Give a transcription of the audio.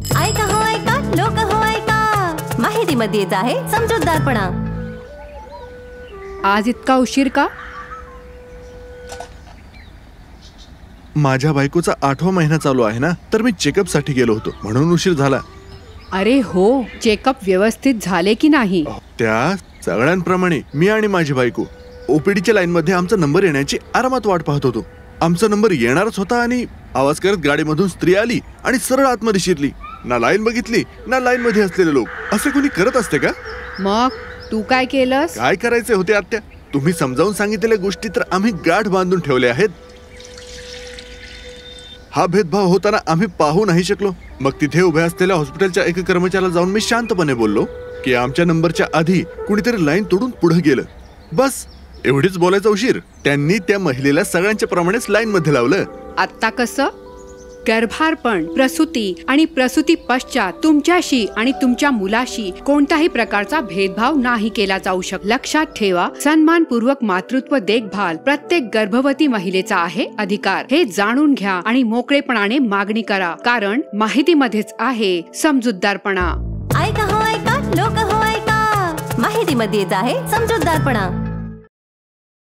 ऐका हो ऐका, लोक हो ऐका, माहितीमध्ये येत आहे समजूतदारपणा. आज इतका उशीर का? माझ्या बायकोचा 8वा महिना चालू आहे ना, तर मी चेकअप साठी गेलो होतो म्हणून उशीर झाला. अरे हो, चेकअप व्यवस्थित झाले की नाही? त्या सगळ्यांप्रमाणे मी आणि माझी बायको ओपीडीच्या लाईन मध्ये आमचा नंबर येण्याची आरामात वाट पाहत होतो. आमचा नंबर येणारच होता आणि आवाज करत गाडीमधून स्त्री आली आणि सरळ आतमध्ये शिरली. ना लाईन बघितली ना लाईन मध्ये असलेले लोक. असे कोणी करत असते का? मग तू काय केलंस? काय करायचे होते आत्या? तुम्ही समजावून सांगितलेल्या गोष्टी तर आम्ही गाठ बांधून ठेवले आहेत. हा भेदभाव होताना आम्ही पाहू नाही शकलो. मग तिथे उभ्या असलेल्या हॉस्पिटलच्या एका कर्मचाऱ्याला जाऊन मी शांतपणे बोललो की आमच्या नंबरच्या आधी कुणीतरी लाईन तोडून पुढे गेलं. बस एवढीच बोलायचा उशीर. त्यांनी त्या महिलेला सगळ्यांच्या प्रमाणेच लाईन मध्ये लावलं. आता कसं? गर्भारपण, प्रसूती आणि प्रसूती पश्चात तुमच्याशी आणि तुमच्या मुलाशी कोणत्याही प्रकारचा भेदभाव नाही केला जाऊ शकतो. लक्षात ठेवा, सन्मानपूर्वक मातृत्व देखभाल प्रत्येक गर्भवती महिलेचा आहे अधिकार. हे जाणून घ्या आणि मोकळेपणाने मागणी करा, कारण माहितीमध्येच आहे समजूतदारपणा. ऐका हो ऐका, लोक हो ऐका, माहितीमध्ये येत आहे समजूतदारपणा.